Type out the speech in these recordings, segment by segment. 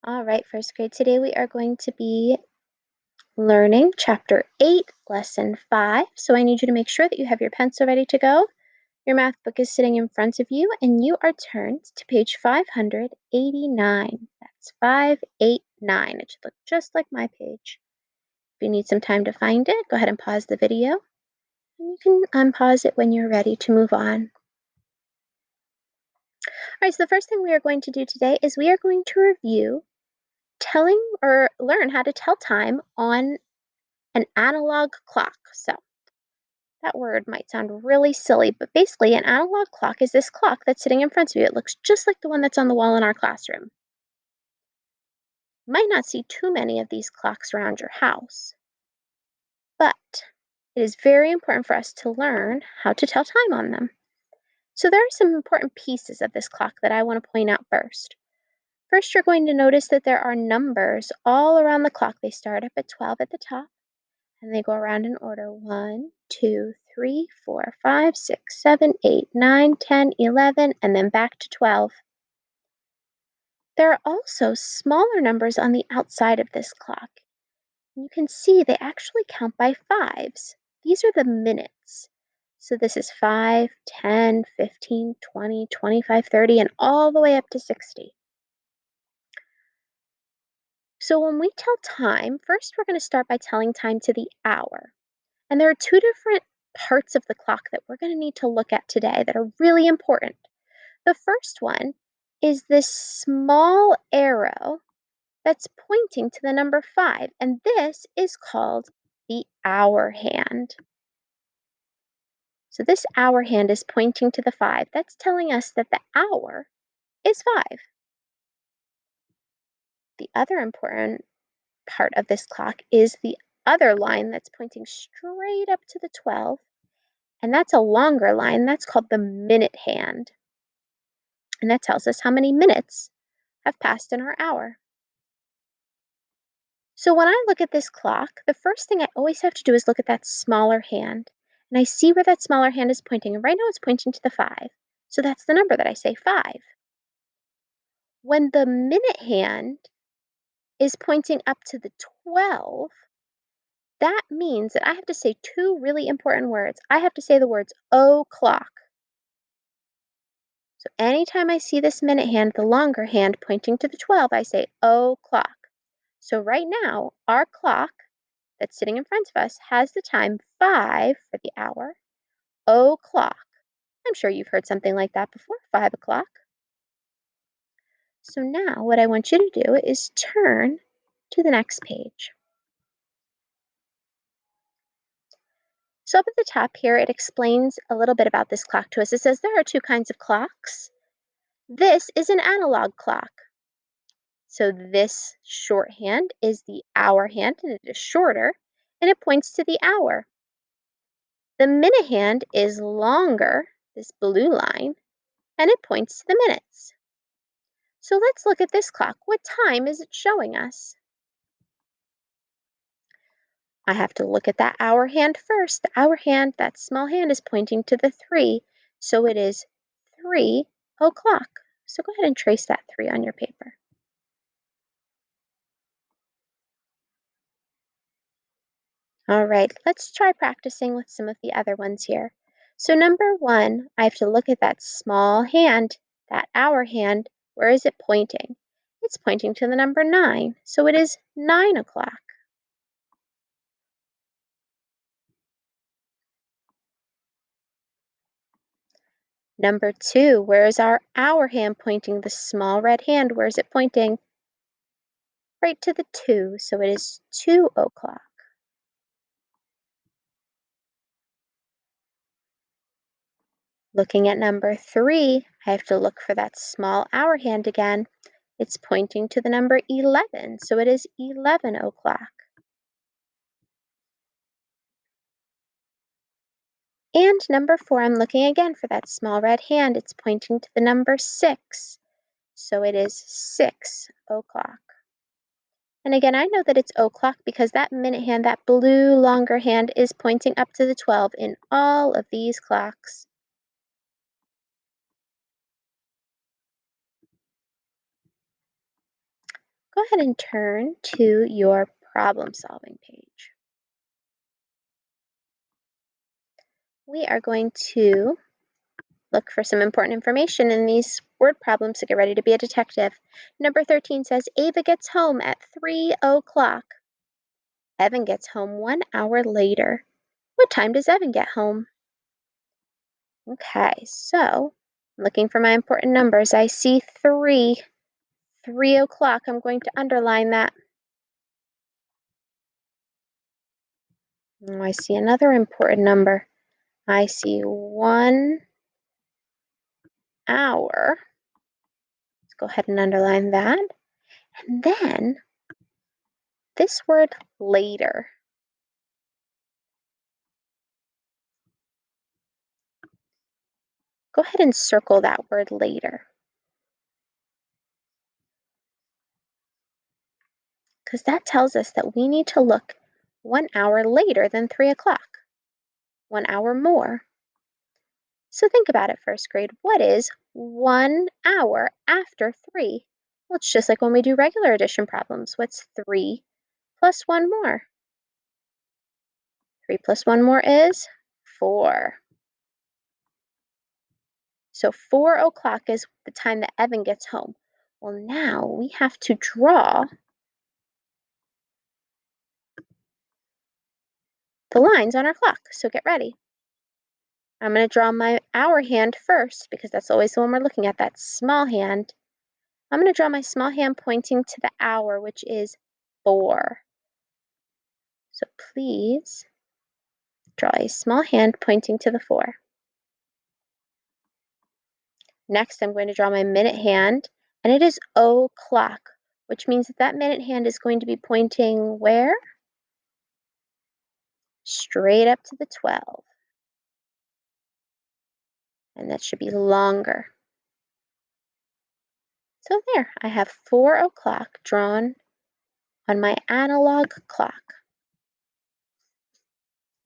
All right, first grade. Today we are going to be learning Chapter 8, Lesson 5. So I need you to make sure that you have your pencil ready to go. Your math book is sitting in front of you, and you are turned to page 589. That's 589. It should look just like my page. If you need some time to find it, go ahead and pause the video, and you can unpause it when you're ready to move on. All right, so the first thing we are going to do today is we are going to review telling or learn how to tell time on an analog clock. So that word might sound really silly, but basically an analog clock is this clock that's sitting in front of you. It looks just like the one that's on the wall in our classroom. You might not see too many of these clocks around your house, but it is very important for us to learn how to tell time on them. So there are some important pieces of this clock that I want to point out first. First, you're going to notice that there are numbers all around the clock. They start up at 12 at the top, and they go around in order 1, 2, 3, 4, 5, 6, 7, 8, 9, 10, 11, and then back to 12. There are also smaller numbers on the outside of this clock. You can see they actually count by fives. These are the minutes. So this is 5, 10, 15, 20, 25, 30, and all the way up to 60. So when we tell time, first we're going to start by telling time to the hour. And there are two different parts of the clock that we're going to need to look at today that are really important. The first one is this small arrow that's pointing to the number 5, and this is called the hour hand. So this hour hand is pointing to the 5. That's telling us that the hour is 5. The other important part of this clock is the other line that's pointing straight up to the 12. And that's a longer line. That's called the minute hand. And that tells us how many minutes have passed in our hour. So when I look at this clock, the first thing I always have to do is look at that smaller hand. And I see where that smaller hand is pointing. And right now it's pointing to the 5. So that's the number that I say 5. When the minute hand is pointing up to the 12, that means that I have to say two really important words. I have to say the words o'clock. So anytime I see this minute hand, the longer hand pointing to the 12, I say o'clock. So right now, our clock that's sitting in front of us has the time 5 for the hour, o'clock. I'm sure you've heard something like that before, 5 o'clock. So now what I want you to do is turn to the next page. So up at the top here, it explains a little bit about this clock to us. It says there are two kinds of clocks. This is an analog clock. So this shorthand is the hour hand, and it is shorter, and it points to the hour. The minute hand is longer, this blue line, and it points to the minutes. So let's look at this clock. What time is it showing us? I have to look at that hour hand first. The hour hand, that small hand, is pointing to the 3, so it is 3 o'clock. So go ahead and trace that 3 on your paper. All right, let's try practicing with some of the other ones here. So number 1, I have to look at that small hand, that hour hand. Where is it pointing? It's pointing to the number 9, so it is 9 o'clock. Number 2, where is our hour hand pointing? The small red hand, where is it pointing? Right to the 2, so it is 2 o'clock. Looking at number 3, I have to look for that small hour hand again. It's pointing to the number 11, so it is 11 o'clock. And number 4, I'm looking again for that small red hand. It's pointing to the number 6, so it is 6 o'clock. And again, I know that it's o'clock because that minute hand, that blue longer hand, is pointing up to the 12 in all of these clocks. Go ahead and turn to your problem-solving page. We are going to look for some important information in these word problems to get ready to be a detective. Number 13 says, Ava gets home at 3 o'clock. Evan gets home 1 hour later. What time does Evan get home? Okay, so I'm looking for my important numbers. I see 3. 3 o'clock. I'm going to underline that. Oh, I see another important number. I see 1 hour. Let's go ahead and underline that. And then this word later. Go ahead and circle that word later, because that tells us that we need to look 1 hour later than 3 o'clock, 1 hour more. So think about it, first grade. What is 1 hour after 3? Well, it's just like when we do regular addition problems. What's 3 plus 1 more? 3 plus 1 more is 4. So 4 o'clock is the time that Evan gets home. Well, now we have to draw the lines on our clock. So get ready. I'm going to draw my hour hand first because that's always the one we're looking at, that small hand. I'm going to draw my small hand pointing to the hour, which is 4. So please draw a small hand pointing to the 4. Next, I'm going to draw my minute hand, and it is o'clock, which means that that minute hand is going to be pointing where? Straight up to the 12. And that should be longer. So there, I have 4 o'clock drawn on my analog clock.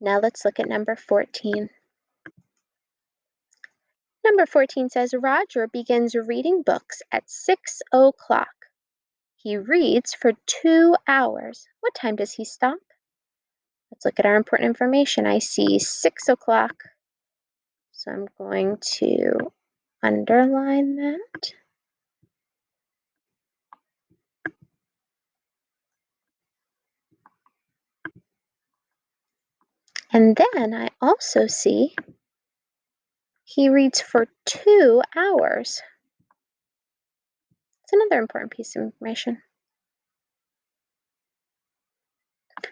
Now let's look at number 14. Number 14 says, Roger begins reading books at 6 o'clock. He reads for 2 hours. What time does he stop? Let's look at our important information. I see 6 o'clock, so I'm going to underline that. And then I also see he reads for 2 hours. It's another important piece of information.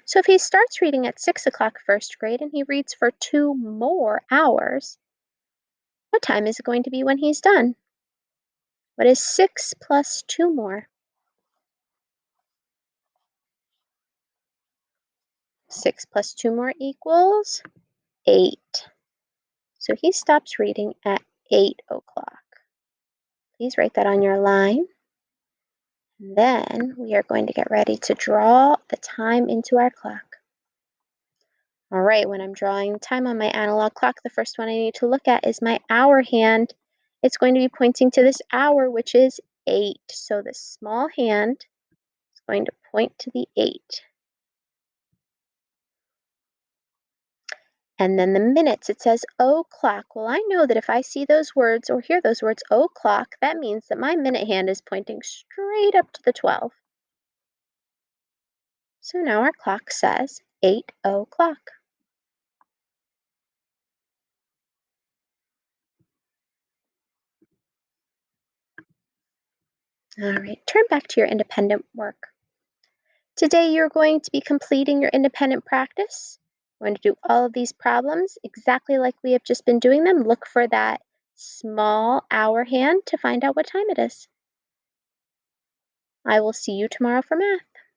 So if he starts reading at 6 o'clock first grade and he reads for 2 more hours, what time is it going to be when he's done? What is 6 plus 2 more? 6 plus 2 more equals 8. So he stops reading at 8 o'clock. Please write that on your line. And then we are going to get ready to draw the time into our clock. All right, when I'm drawing time on my analog clock, the first one I need to look at is my hour hand. It's going to be pointing to this hour, which is 8. So the small hand is going to point to the 8. And then the minutes, it says o'clock. Well, I know that if I see those words or hear those words, o'clock, that means that my minute hand is pointing straight up to the 12. So now our clock says 8 o'clock. All right, turn back to your independent work. Today you're going to be completing your independent practice. We're going to do all of these problems exactly like we have just been doing them. Look for that small hour hand to find out what time it is. I will see you tomorrow for math.